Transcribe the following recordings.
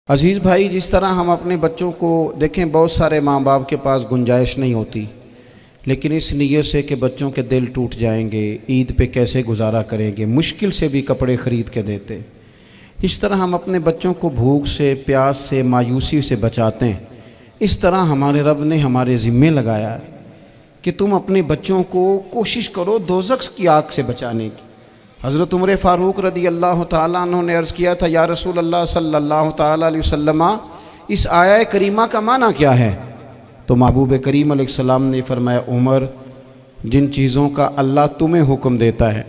عزیز بھائی، جس طرح ہم اپنے بچوں کو دیکھیں، بہت سارے ماں باپ کے پاس گنجائش نہیں ہوتی، لیکن اس نیت سے کہ بچوں کے دل ٹوٹ جائیں گے، عید پہ کیسے گزارا کریں گے، مشکل سے بھی کپڑے خرید کے دیتے۔ اس طرح ہم اپنے بچوں کو بھوک سے، پیاس سے، مایوسی سے بچاتے ہیں۔ اس طرح ہمارے رب نے ہمارے ذمے لگایا ہے کہ تم اپنے بچوں کو کوشش کرو دوزخ کی آگ سے بچانے کی۔ حضرت عمر فاروق رضی اللہ تعالیٰ عنہ نے عرض کیا تھا، یا رسول اللہ صلی اللہ تعالیٰ علیہ وسلم، اس آیہ کریمہ کا معنی کیا ہے؟ تو محبوب کریم علیہ السلام نے فرمایا، عمر، جن چیزوں کا اللہ تمہیں حکم دیتا ہے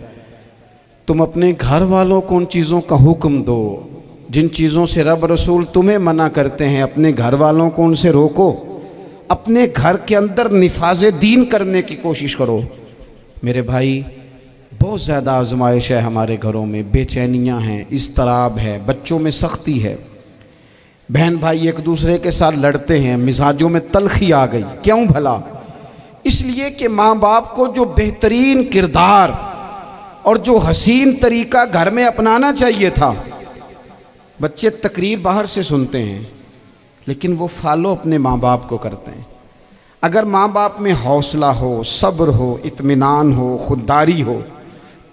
تم اپنے گھر والوں کو ان چیزوں کا حکم دو، جن چیزوں سے رب رسول تمہیں منع کرتے ہیں اپنے گھر والوں کو ان سے روکو، اپنے گھر کے اندر نفاذ دین کرنے کی کوشش کرو۔ میرے بھائی، بہت زیادہ آزمائش ہے ہمارے گھروں میں، بے چینیاں ہیں، اضطراب ہے، بچوں میں سختی ہے، بہن بھائی ایک دوسرے کے ساتھ لڑتے ہیں، مزاجوں میں تلخی آ گئی۔ کیوں بھلا؟ اس لیے کہ ماں باپ کو جو بہترین کردار اور جو حسین طریقہ گھر میں اپنانا چاہیے تھا، بچے تقریر باہر سے سنتے ہیں لیکن وہ فالو اپنے ماں باپ کو کرتے ہیں۔ اگر ماں باپ میں حوصلہ ہو، صبر ہو، اطمینان ہو، خودداری ہو،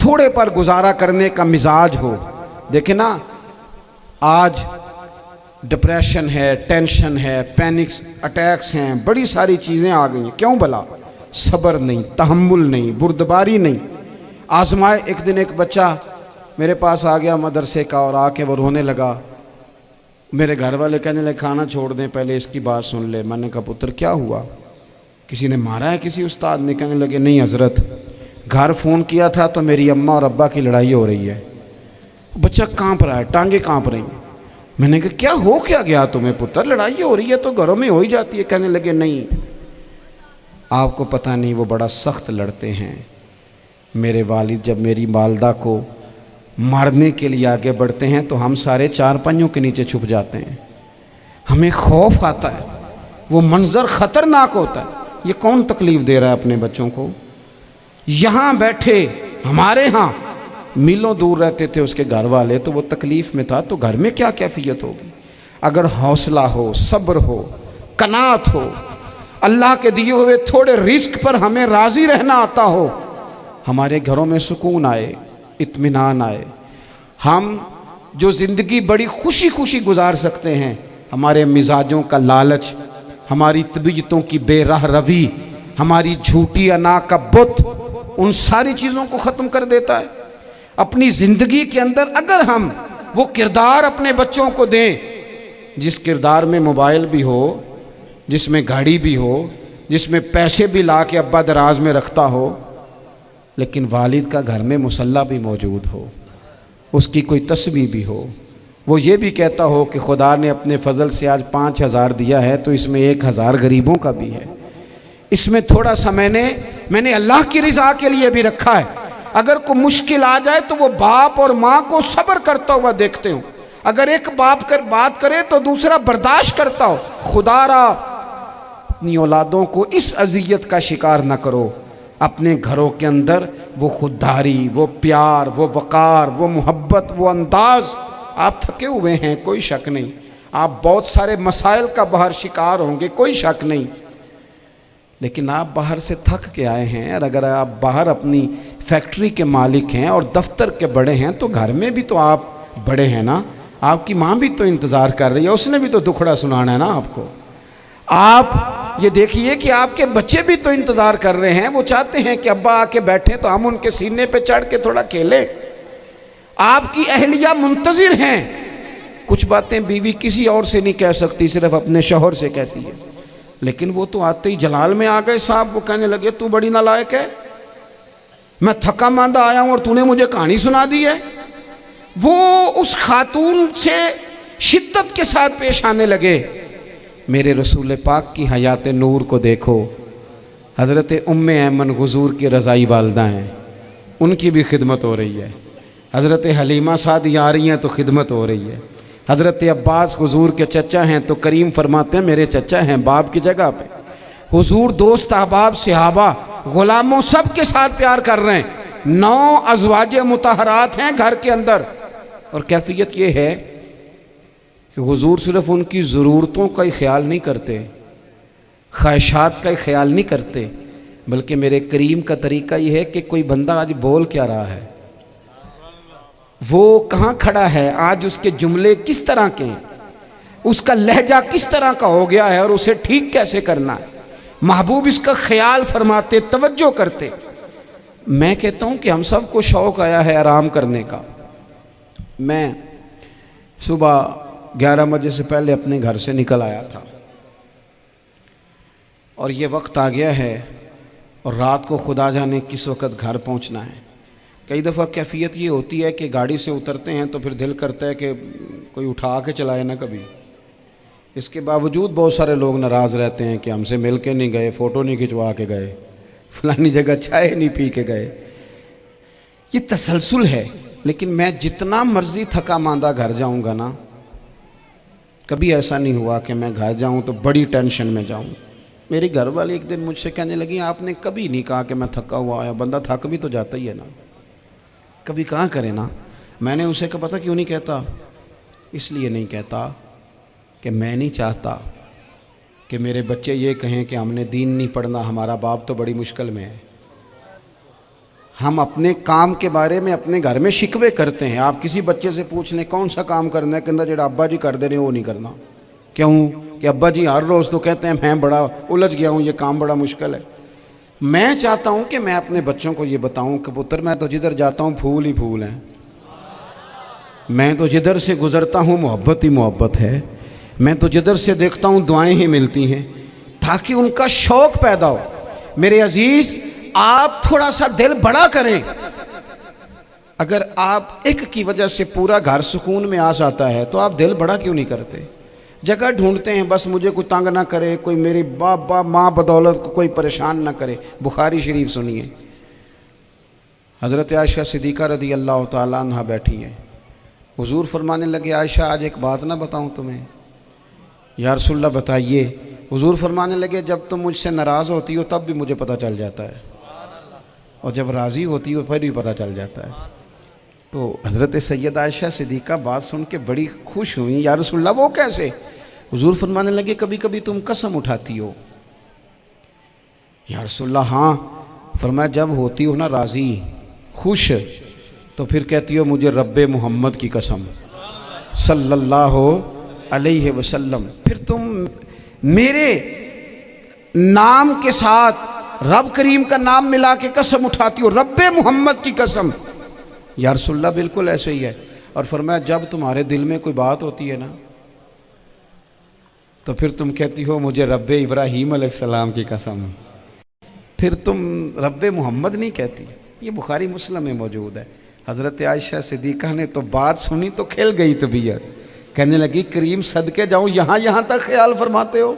تھوڑے پر گزارا کرنے کا مزاج ہو، دیکھیں نا، آج ڈپریشن ہے، ٹینشن ہے، پینکس اٹیکس ہیں، بڑی ساری چیزیں آ گئی ہیں۔ کیوں بھلا؟ صبر نہیں، تحمل نہیں، بردباری نہیں۔ آزمائے، ایک دن ایک بچہ میرے پاس آ گیا مدرسے کا، اور آ کے وہ رونے لگا۔ میرے گھر والے کہنے لگے، کھانا چھوڑ دیں، پہلے اس کی بات سن لے۔ میں نے کہا، پتر کیا ہوا؟ کسی نے مارا ہے کسی استاد نے؟ کہنے لگے، نہیں حضرت، گھر فون کیا تھا تو میری اماں اور ابا کی لڑائی ہو رہی ہے۔ بچہ کانپ رہا ہے، ٹانگیں کانپ رہی ہیں۔ میں نے کہا، کیا گیا تمہیں پتر؟ لڑائی ہو رہی ہے تو گھروں میں ہو ہی جاتی ہے۔ کہنے لگے، نہیں، آپ کو پتہ نہیں، وہ بڑا سخت لڑتے ہیں۔ میرے والد جب میری والدہ کو مارنے کے لیے آگے بڑھتے ہیں تو ہم سارے چارپائیوں کے نیچے چھپ جاتے ہیں، ہمیں خوف آتا ہے، وہ منظر خطرناک ہوتا ہے۔ یہ کون تکلیف دے رہا ہے اپنے بچوں کو؟ یہاں بیٹھے، ہمارے ہاں میلوں دور رہتے تھے اس کے گھر والے، تو وہ تکلیف میں تھا، تو گھر میں کیا کیفیت ہوگی؟ اگر حوصلہ ہو، صبر ہو، قناعت ہو، اللہ کے دیے ہوئے تھوڑے رزق پر ہمیں راضی رہنا آتا ہو، ہمارے گھروں میں سکون آئے، اطمینان آئے، ہم جو زندگی بڑی خوشی خوشی گزار سکتے ہیں۔ ہمارے مزاجوں کا لالچ، ہماری طبیعتوں کی بے راہ روی، ہماری جھوٹی انا کا بت، ان ساری چیزوں کو ختم کر دیتا ہے۔ اپنی زندگی کے اندر اگر ہم وہ کردار اپنے بچوں کو دیں، جس کردار میں موبائل بھی ہو، جس میں گاڑی بھی ہو، جس میں پیسے بھی لا کے ابا دراز میں رکھتا ہو، لیکن والد کا گھر میں مصلی بھی موجود ہو، اس کی کوئی تسبیح بھی ہو، وہ یہ بھی کہتا ہو کہ خدا نے اپنے فضل سے آج 5,000 دیا ہے تو اس میں 1,000 غریبوں کا بھی ہے، اس میں تھوڑا سا میں نے اللہ کی رضا کے لیے بھی رکھا ہے۔ اگر کوئی مشکل آ جائے تو وہ باپ اور ماں کو صبر کرتا ہوا دیکھتے ہوں، اگر ایک باپ کر بات کرے تو دوسرا برداشت کرتا ہو۔ خدا را اپنی اولادوں کو اس اذیت کا شکار نہ کرو۔ اپنے گھروں کے اندر وہ خودداری، وہ پیار، وہ وقار، وہ محبت، وہ انداز۔ آپ تھکے ہوئے ہیں، کوئی شک نہیں، آپ بہت سارے مسائل کا باہر شکار ہوں گے، کوئی شک نہیں، لیکن آپ باہر سے تھک کے آئے ہیں، اور اگر آپ باہر اپنی فیکٹری کے مالک ہیں اور دفتر کے بڑے ہیں تو گھر میں بھی تو آپ بڑے ہیں نا۔ آپ کی ماں بھی تو انتظار کر رہی ہے، اس نے بھی تو دکھڑا سنانا ہے نا آپ کو۔ آپ یہ دیکھیے کہ آپ کے بچے بھی تو انتظار کر رہے ہیں، وہ چاہتے ہیں کہ ابا آ کے بیٹھیں تو ہم ان کے سینے پہ چڑھ کے تھوڑا کھیلیں۔ آپ کی اہلیہ منتظر ہیں، کچھ باتیں بیوی کسی اور سے نہیں کہہ سکتی، صرف اپنے شوہر سے کہتی ہے، لیکن وہ تو آتے ہی جلال میں آ گئے صاحب، وہ کہنے لگے، تو بڑی نالائق ہے، میں تھکا ماندہ آیا ہوں اور تو نے مجھے کہانی سنا دی ہے۔ وہ اس خاتون سے شدت کے ساتھ پیش آنے لگے۔ میرے رسول پاک کی حیات نور کو دیکھو، حضرت ام ایمن حضور کی رضائی والدہ ہیں، ان کی بھی خدمت ہو رہی ہے، حضرت حلیمہ سعدیہ آ رہی ہیں تو خدمت ہو رہی ہے، حضرت عباس حضور کے چچا ہیں تو کریم فرماتے ہیں میرے چچا ہیں باپ کی جگہ پہ۔ حضور دوست احباب صحابہ غلاموں سب کے ساتھ پیار کر رہے ہیں، 9 ازواج مطہرات ہیں گھر کے اندر، اور کیفیت یہ ہے کہ کہ حضور صرف ان کی ضرورتوں کا ہی خیال نہیں کرتے، خواہشات کا ہی خیال نہیں کرتے، بلکہ میرے کریم کا طریقہ یہ ہے کہ کوئی بندہ آج بول کیا رہا ہے، وہ کہاں کھڑا ہے آج، اس کے جملے کس طرح کے ہیں، اس کا لہجہ کس طرح کا ہو گیا ہے اور اسے ٹھیک کیسے کرنا ہے، محبوب اس کا خیال فرماتے، توجہ کرتے۔ میں کہتا ہوں کہ ہم سب کو شوق آیا ہے آرام کرنے کا۔ میں صبح 11 بجے سے پہلے اپنے گھر سے نکل آیا تھا اور یہ وقت آ گیا ہے اور رات کو خدا جانے کس وقت گھر پہنچنا ہے۔ کئی دفعہ کیفیت یہ ہوتی ہے کہ گاڑی سے اترتے ہیں تو پھر دل کرتا ہے کہ کوئی اٹھا کے چلائے نہ کبھی، اس کے باوجود بہت سارے لوگ ناراض رہتے ہیں کہ ہم سے مل کے نہیں گئے، فوٹو نہیں کھنچوا کے گئے، فلانی جگہ چائے نہیں پی کے گئے۔ یہ تسلسل ہے، لیکن میں جتنا مرضی تھکا ماندہ گھر جاؤں گا نا، کبھی ایسا نہیں ہوا کہ میں گھر جاؤں تو بڑی ٹینشن میں جاؤں۔ میری گھر والی ایک دن مجھ سے کہنے لگی آپ نے کبھی نہیں کہا کہ میں تھکا ہوا آیا، بندہ تھک بھی تو جاتا ہی ہے نا، کبھی کہاں کرے نا۔ میں نے اسے کہا پتہ کیوں نہیں کہتا، اس لیے نہیں کہتا کہ میں نہیں چاہتا کہ میرے بچے یہ کہیں کہ ہم نے دین نہیں پڑھنا، ہمارا باپ تو بڑی مشکل میں ہے۔ ہم اپنے کام کے بارے میں اپنے گھر میں شکوے کرتے ہیں۔ آپ کسی بچے سے پوچھ لیں کون سا کام کرنا ہے، کہنا جڑا ابا جی کر دے رہے ہیں وہ نہیں کرنا۔ کیوں؟ کہ ابا جی ہر روز تو کہتے ہیں میں بڑا الجھ گیا ہوں، یہ کام بڑا مشکل ہے۔ میں چاہتا ہوں کہ میں اپنے بچوں کو یہ بتاؤں کہ پتر میں تو جدھر جاتا ہوں پھول ہی پھول ہیں، میں تو جدھر سے گزرتا ہوں محبت ہی محبت ہے، میں تو جدھر سے دیکھتا ہوں دعائیں ہی ملتی ہیں، تاکہ ان کا شوق پیدا ہو۔ میرے عزیز، آپ تھوڑا سا دل بڑا کریں۔ اگر آپ ایک کی وجہ سے پورا گھر سکون میں آ جاتا ہے تو آپ دل بڑا کیوں نہیں کرتے؟ جگہ ڈھونڈتے ہیں بس مجھے کوئی تنگ نہ کرے، کوئی میری باپ ماں بدولت کو کوئی پریشان نہ کرے۔ بخاری شریف سنیے، حضرت عائشہ صدیقہ رضی اللہ تعالیٰ عنہ بیٹھی ہیں، حضور فرمانے لگے عائشہ آج ایک بات نہ بتاؤں تمہیں؟ یا رسول اللہ بتائیے۔ حضور فرمانے لگے جب تم مجھ سے ناراض ہوتی ہو تب بھی مجھے پتہ چل جاتا ہے، اور جب راضی ہوتی ہو پھر بھی پتہ چل جاتا ہے۔ تو حضرت سید عائشہ صدیقہ بات سن کے بڑی خوش ہوئیں، یا رسول اللہ وہ کیسے؟ حضور فرمانے لگے کبھی کبھی تم قسم اٹھاتی ہو۔ یا رسول اللہ ہاں۔ فرمایا جب ہوتی ہو نا راضی خوش تو پھر کہتی ہو مجھے رب محمد کی قسم صلی اللہ علیہ وسلم، پھر تم میرے نام کے ساتھ رب کریم کا نام ملا کے قسم اٹھاتی ہو، رب محمد کی قسم۔ یا رسول اللہ بالکل ایسے ہی ہے۔ اور فرمایا جب تمہارے دل میں کوئی بات ہوتی ہے نا تو پھر تم کہتی ہو مجھے رب ابراہیم علیہ السلام کی قسم، پھر تم رب محمد نہیں کہتی۔ یہ بخاری مسلم میں موجود ہے۔ حضرت عائشہ صدیقہ نے تو بات سنی تو کھل گئی طبیعت، کہنے لگی کریم صدقے جاؤں یہاں تک خیال فرماتے ہو،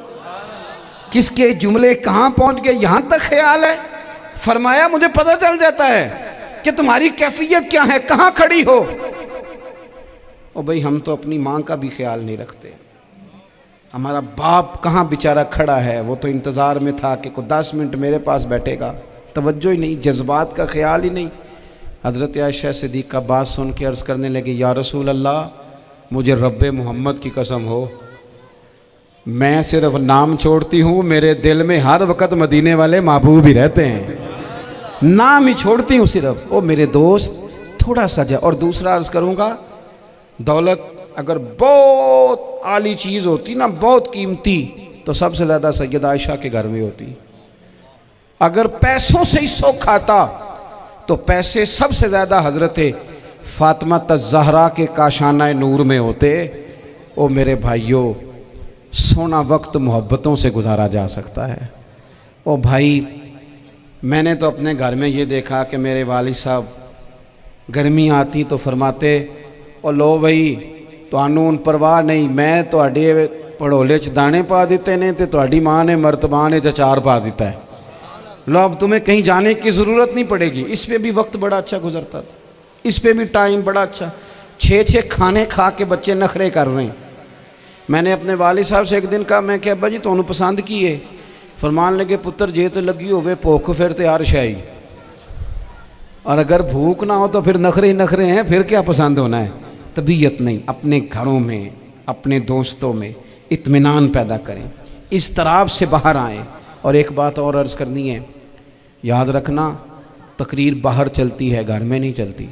کس کے جملے کہاں پہنچ گئے یہاں تک خیال ہے۔ فرمایا مجھے پتہ چل جاتا ہے کہ تمہاری کیفیت کیا ہے، کہاں کھڑی ہو۔ او بھئی ہم تو اپنی ماں کا بھی خیال نہیں رکھتے، ہمارا باپ کہاں بیچارہ کھڑا ہے، وہ تو انتظار میں تھا کہ کوئی 10 منٹ میرے پاس بیٹھے گا، توجہ ہی نہیں، جذبات کا خیال ہی نہیں۔ حضرت عائشہ صدیقہ بات سن کے عرض کرنے لگے یا رسول اللہ مجھے رب محمد کی قسم ہو، میں صرف نام چھوڑتی ہوں، میرے دل میں ہر وقت مدینے والے محبوب ہی رہتے ہیں، نام ہی چھوڑتی ہوں صرف۔ او میرے دوست تھوڑا سا جا۔ اور دوسرا عرض کروں گا، دولت اگر بہت عالی چیز ہوتی نا، بہت قیمتی، تو سب سے زیادہ سیدہ عائشہ کے گھر میں ہوتی۔ اگر پیسوں سے ہی سوکھ آتا تو پیسے سب سے زیادہ حضرت فاطمہ الزہرا کے کاشانہ نور میں ہوتے۔ او میرے بھائیوں، سونا وقت محبتوں سے گزارا جا سکتا ہے۔ او بھائی، میں نے تو اپنے گھر میں یہ دیکھا کہ میرے والد صاحب گرمی آتی تو فرماتے او لو بھائی تانوں پرواہ نہیں، میں تواڈے پڑھولے چ دانے پا دیتے نے تے تواڈی ماں نے مرتبان چ اچار پا دیتا ہے، لو اب تمہیں کہیں جانے کی ضرورت نہیں پڑے گی۔ اس پہ بھی وقت بڑا اچھا گزرتا تھا، اس پہ بھی ٹائم بڑا اچھا۔ 6 کھانے کھا کے بچے نخرے کر رہے ہیں۔ میں نے اپنے والد صاحب سے ایک دن کہا، میں کہ ابا جی تانوں پسند کی ہے؟ فرمان لگے پتر جے تو لگی ہوئے بھوک پھر تے ہر شے، اور اگر بھوک نہ ہو تو پھر نخرے ہی نخرے ہیں، پھر کیا پسند ہونا ہے؟ طبیعت نہیں۔ اپنے گھروں میں اپنے دوستوں میں اطمینان پیدا کریں، اضطراب سے باہر آئیں۔ اور ایک بات اور عرض کرنی ہے، یاد رکھنا تقریر باہر چلتی ہے، گھر میں نہیں چلتی،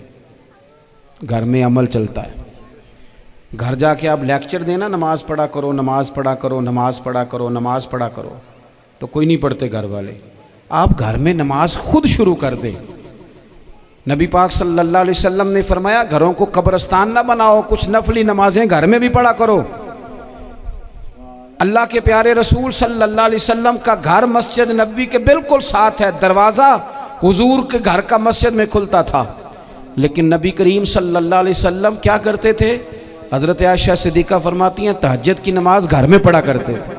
گھر میں عمل چلتا ہے۔ گھر جا کے آپ لیکچر دینا نماز پڑھا کرو، نماز پڑھا کرو، نماز پڑھا کرو، نماز پڑھا کرو، تو کوئی نہیں پڑھتے گھر والے۔ آپ گھر میں نماز خود شروع کر دیں۔ نبی پاک صلی اللہ علیہ وسلم نے فرمایا گھروں کو قبرستان نہ بناؤ، کچھ نفلی نمازیں گھر میں بھی پڑھا کرو۔ اللہ کے پیارے رسول صلی اللہ علیہ وسلم کا گھر مسجد نبوی کے بالکل ساتھ ہے، دروازہ حضور کے گھر کا مسجد میں کھلتا تھا، لیکن نبی کریم صلی اللہ علیہ وسلم کیا کرتے تھے؟ حضرت عائشہ صدیقہ فرماتی ہیں تہجد کی نماز گھر میں پڑھا کرتے تھے۔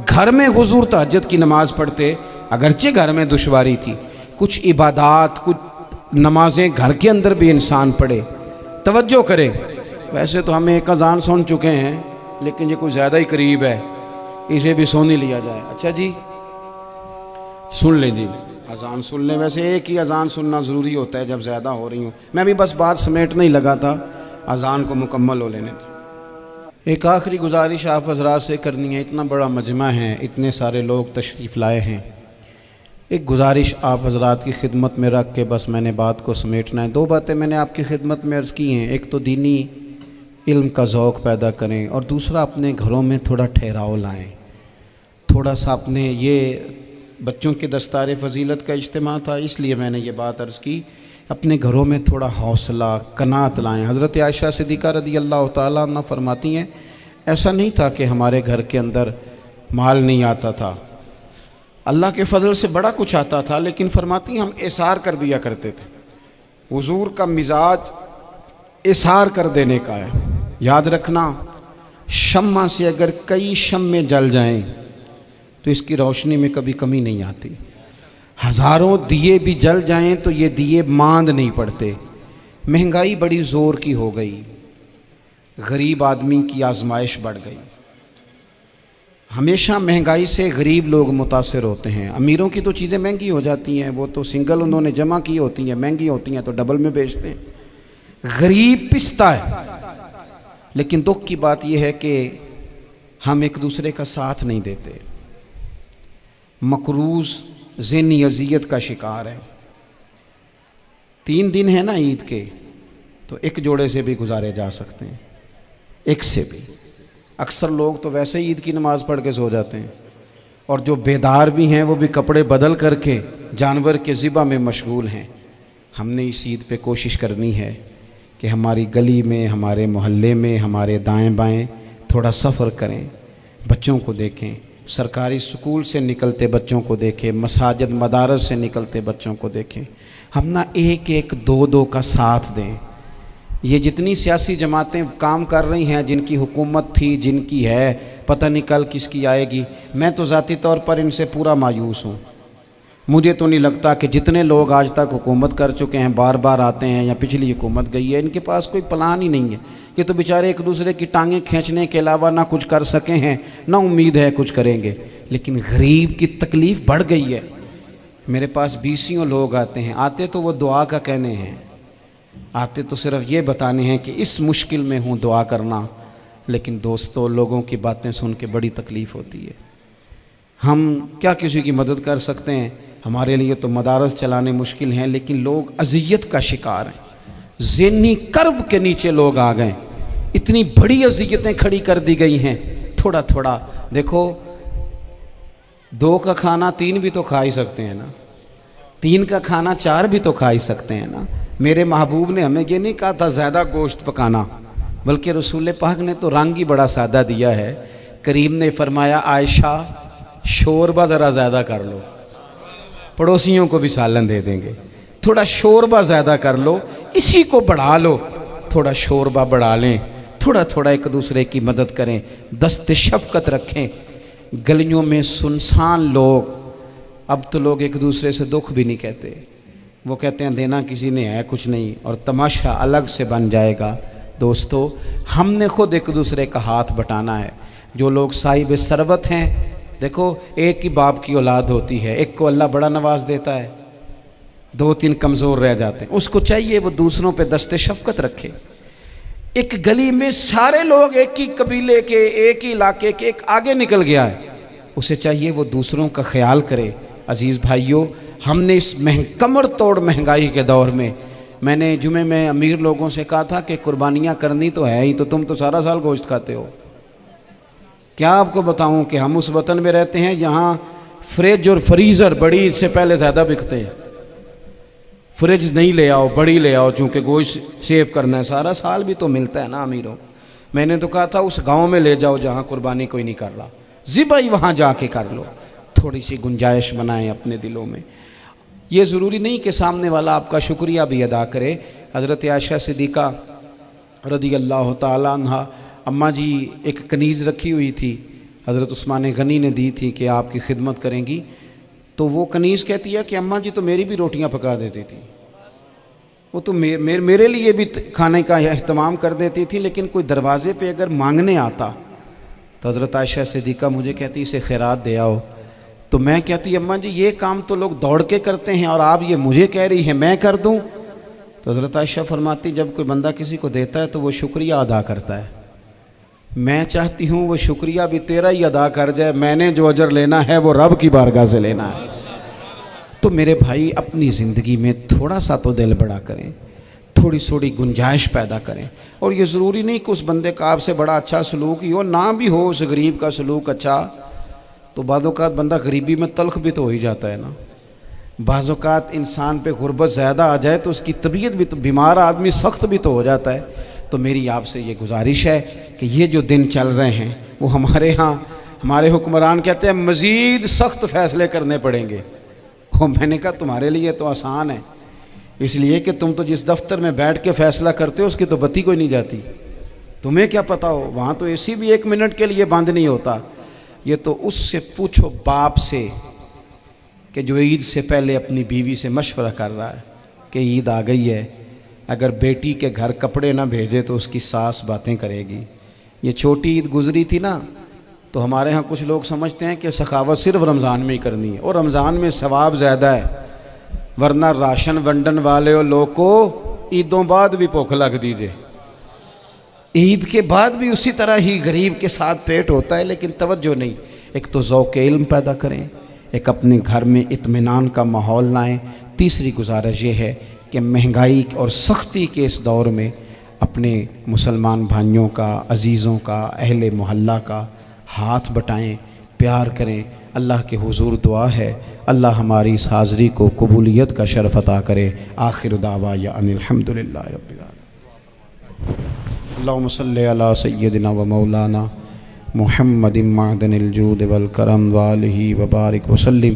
گھر میں حضور تہجد کی نماز پڑھتے، اگرچہ گھر میں دشواری تھی، کچھ عبادات، کچھ نمازیں گھر کے اندر بھی انسان پڑھے، توجہ کرے۔ ویسے تو ہم ایک اذان سن چکے ہیں، لیکن یہ کوئی زیادہ ہی قریب ہے، اسے بھی سن ہی لیا جائے۔ اچھا جی سن لیں جی، اذان سن لیں۔ ویسے ایک ہی اذان سننا ضروری ہوتا ہے جب زیادہ ہو رہی ہوں، میں بھی بس بات سمیٹنے ہی لگا تھا، اذان کو مکمل ہو لینے دیں۔ ایک آخری گزارش آپ حضرات سے کرنی ہے، اتنا بڑا مجمع ہے، اتنے سارے لوگ تشریف لائے ہیں، ایک گزارش آپ حضرات کی خدمت میں رکھ کے بس میں نے بات کو سمیٹنا ہے۔ دو باتیں میں نے آپ کی خدمت میں عرض کی ہیں، ایک تو دینی علم کا ذوق پیدا کریں، اور دوسرا اپنے گھروں میں تھوڑا ٹھہراؤ لائیں، تھوڑا سا اپنے، یہ بچوں کے دستار فضیلت کا اجتماع تھا اس لیے میں نے یہ بات عرض کی، اپنے گھروں میں تھوڑا حوصلہ قناعت لائیں۔ حضرت عائشہ صدیقہ رضی اللہ تعالیٰ عنہ فرماتی ہیں ایسا نہیں تھا کہ ہمارے گھر کے اندر مال نہیں آتا تھا، اللہ کے فضل سے بڑا کچھ آتا تھا، لیکن فرماتی ہیں ہم اثار کر دیا کرتے تھے۔ حضور کا مزاج اثار کر دینے کا ہے۔ یاد رکھنا شمع سے اگر کئی شمعیں جل جائیں تو اس کی روشنی میں کبھی کمی نہیں آتی، ہزاروں دیے بھی جل جائیں تو یہ دیے ماند نہیں پڑتے۔ مہنگائی بڑی زور کی ہو گئی، غریب آدمی کی آزمائش بڑھ گئی، ہمیشہ مہنگائی سے غریب لوگ متاثر ہوتے ہیں۔ امیروں کی تو چیزیں مہنگی ہو جاتی ہیں، وہ تو سنگل انہوں نے جمع کی ہوتی ہیں، مہنگی ہوتی ہیں تو ڈبل میں بیچتے ہیں، غریب پستا ہے۔ لیکن دکھ کی بات یہ ہے کہ ہم ایک دوسرے کا ساتھ نہیں دیتے، مقروض ذہنی اذیت کا شکار ہے۔ 3 دن ہے نا عید کے، تو ایک جوڑے سے بھی گزارے جا سکتے ہیں، ایک سے بھی۔ اکثر لوگ تو ویسے ہی عید کی نماز پڑھ کے سو جاتے ہیں، اور جو بیدار بھی ہیں وہ بھی کپڑے بدل کر کے جانور کے ذبح میں مشغول ہیں۔ ہم نے اس عید پہ کوشش کرنی ہے کہ ہماری گلی میں، ہمارے محلے میں، ہمارے دائیں بائیں تھوڑا سفر کریں، بچوں کو دیکھیں، سرکاری سکول سے نکلتے بچوں کو دیکھیں، مساجد مدارس سے نکلتے بچوں کو دیکھیں۔ ہم نہ ایک ایک دو دو کا ساتھ دیں۔ یہ جتنی سیاسی جماعتیں کام کر رہی ہیں، جن کی حکومت تھی، جن کی ہے، پتہ نہیں کل کس کی آئے گی، میں تو ذاتی طور پر ان سے پورا مایوس ہوں۔ مجھے تو نہیں لگتا کہ جتنے لوگ آج تک حکومت کر چکے ہیں، بار بار آتے ہیں یا پچھلی حکومت گئی ہے، ان کے پاس کوئی پلان ہی نہیں ہے۔ یہ تو بیچارے ایک دوسرے کی ٹانگیں کھینچنے کے علاوہ نہ کچھ کر سکے ہیں، نہ امید ہے کچھ کریں گے۔ لیکن غریب کی تکلیف بڑھ گئی ہے۔ میرے پاس 20 لوگ آتے ہیں، آتے تو وہ دعا کا کہنے ہیں، آتے تو صرف یہ بتانے ہیں کہ اس مشکل میں ہوں دعا کرنا، لیکن دوستوں لوگوں کی باتیں سن کے بڑی تکلیف ہوتی ہے۔ ہم کیا کسی کی مدد کر سکتے ہیں؟ ہمارے لیے تو مدارس چلانے مشکل ہیں، لیکن لوگ اذیت کا شکار ہیں، ذہنی کرب کے نیچے لوگ آ گئے، اتنی بڑی اذیتیں کھڑی کر دی گئی ہیں۔ تھوڑا تھوڑا دیکھو، 2 کا کھانا 3 بھی تو کھا ہی سکتے ہیں نا، 3 کا کھانا 4 بھی تو کھا ہی سکتے ہیں نا۔ میرے محبوب نے ہمیں یہ نہیں کہا تھا زیادہ گوشت پکانا، بلکہ رسول پاک نے تو رنگ ہی بڑا سادہ دیا ہے۔ کریم نے فرمایا عائشہ شوربہ ذرا زیادہ کر لو، پڑوسیوں کو بھی سالن دے دیں گے، تھوڑا شوربہ زیادہ کر لو، اسی کو بڑھا لو، تھوڑا شوربہ بڑھا لیں، تھوڑا تھوڑا ایک دوسرے کی مدد کریں، دست شفقت رکھیں۔ گلیوں میں سنسان لوگ، اب تو لوگ ایک دوسرے سے دکھ بھی نہیں کہتے، وہ کہتے ہیں دینا کسی نے ہے کچھ نہیں، اور تماشا الگ سے بن جائے گا۔ دوستو ہم نے خود ایک دوسرے کا ہاتھ بٹانا ہے۔ جو لوگ صاحب ثروت ہیں، دیکھو ایک ہی باپ کی اولاد ہوتی ہے، ایک کو اللہ بڑا نواز دیتا ہے، 2-3 کمزور رہ جاتے ہیں، اس کو چاہیے وہ دوسروں پہ دست شفقت رکھے۔ ایک گلی میں سارے لوگ ایک ہی قبیلے کے، ایک ہی علاقے کے، ایک آگے نکل گیا ہے، اسے چاہیے وہ دوسروں کا خیال کرے۔ عزیز بھائیوں، ہم نے اس کمر توڑ مہنگائی کے دور میں نے جمعے میں امیر لوگوں سے کہا تھا کہ قربانیاں کرنی تو ہے ہی، تو تم تو سارا سال گوشت کھاتے ہو۔ کیا آپ کو بتاؤں کہ ہم اس وطن میں رہتے ہیں جہاں فریج اور فریزر بڑی عید سے پہلے زیادہ بکتے ہیں۔ فریج نہیں لے آؤ، بڑی لے آؤ، چونکہ گوشت سیو کرنا ہے، سارا سال بھی تو ملتا ہے نا امیروں۔ میں نے تو کہا تھا اس گاؤں میں لے جاؤ جہاں قربانی کوئی نہیں کر رہا، ذبح ہی وہاں جا کے کر لو، تھوڑی سی گنجائش بنائیں اپنے دلوں میں۔ یہ ضروری نہیں کہ سامنے والا آپ کا شکریہ بھی ادا کرے۔ حضرت عائشہ صدیقہ رضی اللہ تعالیٰ عنہ، اماں جی ایک کنیز رکھی ہوئی تھی، حضرت عثمان غنی نے دی تھی کہ آپ کی خدمت کریں گی، تو وہ کنیز کہتی ہے کہ اماں جی تو میری بھی روٹیاں پکا دیتی تھی، وہ تو میرے لیے بھی کھانے کا اہتمام کر دیتی تھی، لیکن کوئی دروازے پہ اگر مانگنے آتا تو حضرت عائشہ صدیقہ مجھے کہتی اسے خیرات دے آؤ، تو میں کہتی اماں جی یہ کام تو لوگ دوڑ کے کرتے ہیں اور آپ یہ مجھے کہہ رہی ہیں میں کر دوں؟ تو حضرت عائشہ فرماتی جب کوئی بندہ کسی کو دیتا ہے تو وہ شکریہ ادا کرتا ہے، میں چاہتی ہوں وہ شکریہ بھی تیرا ہی ادا کر جائے، میں نے جو اجر لینا ہے وہ رب کی بارگاہ سے لینا ہے۔ تو میرے بھائی اپنی زندگی میں تھوڑا سا تو دل بڑا کریں، تھوڑی تھوڑی گنجائش پیدا کریں، اور یہ ضروری نہیں کہ اس بندے کا آپ سے بڑا اچھا سلوک ہی ہو، نہ بھی ہو اس غریب کا سلوک اچھا، تو بعض اوقات بندہ غریبی میں تلخ بھی تو ہو ہی جاتا ہے نا۔ بعض اوقات انسان پہ غربت زیادہ آ جائے تو اس کی طبیعت بھی تو، بیمار آدمی سخت بھی تو ہو جاتا ہے۔ تو میری آپ سے یہ گزارش ہے کہ یہ جو دن چل رہے ہیں وہ ہمارے ہاں ہمارے حکمران کہتے ہیں مزید سخت فیصلے کرنے پڑیں گے۔ میں نے کہا تمہارے لیے تو آسان ہے، اس لیے کہ تم تو جس دفتر میں بیٹھ کے فیصلہ کرتے ہو اس کی تو بتی کوئی نہیں جاتی، تمہیں کیا پتہ ہو، وہاں تو اے سی بھی 1 منٹ کے لیے بند نہیں ہوتا۔ یہ تو اس سے پوچھو باپ سے کہ جو عید سے پہلے اپنی بیوی سے مشورہ کر رہا ہے کہ عید آ گئی ہے، اگر بیٹی کے گھر کپڑے نہ بھیجے تو اس کی ساس باتیں کرے گی۔ یہ چھوٹی عید گزری تھی نا، تو ہمارے ہاں کچھ لوگ سمجھتے ہیں کہ سخاوت صرف رمضان میں ہی کرنی ہے، اور رمضان میں ثواب زیادہ ہے، ورنہ راشن ونڈن والے لوگ کو عیدوں بعد بھی بھوک لگ دیجئے، عید کے بعد بھی اسی طرح ہی غریب کے ساتھ پیٹ ہوتا ہے، لیکن توجہ نہیں۔ ایک تو ذوق علم پیدا کریں، ایک اپنے گھر میں اطمینان کا ماحول لائیں۔ تیسری گزارش یہ ہے کہ مہنگائی اور سختی کے اس دور میں اپنے مسلمان بھائیوں کا، عزیزوں کا، اہل محلہ کا ہاتھ بٹائیں، پیار کریں۔ اللہ کے حضور دعا ہے اللہ ہماری اس حاضری کو قبولیت کا شرف عطا کرے۔ آخر دعوانا ان الحمدللہ رب العالمین۔ اللہم صلی علی سیدنا و مولانا محمد معدن الجود والکرم وآلہ وبارک وسلم۔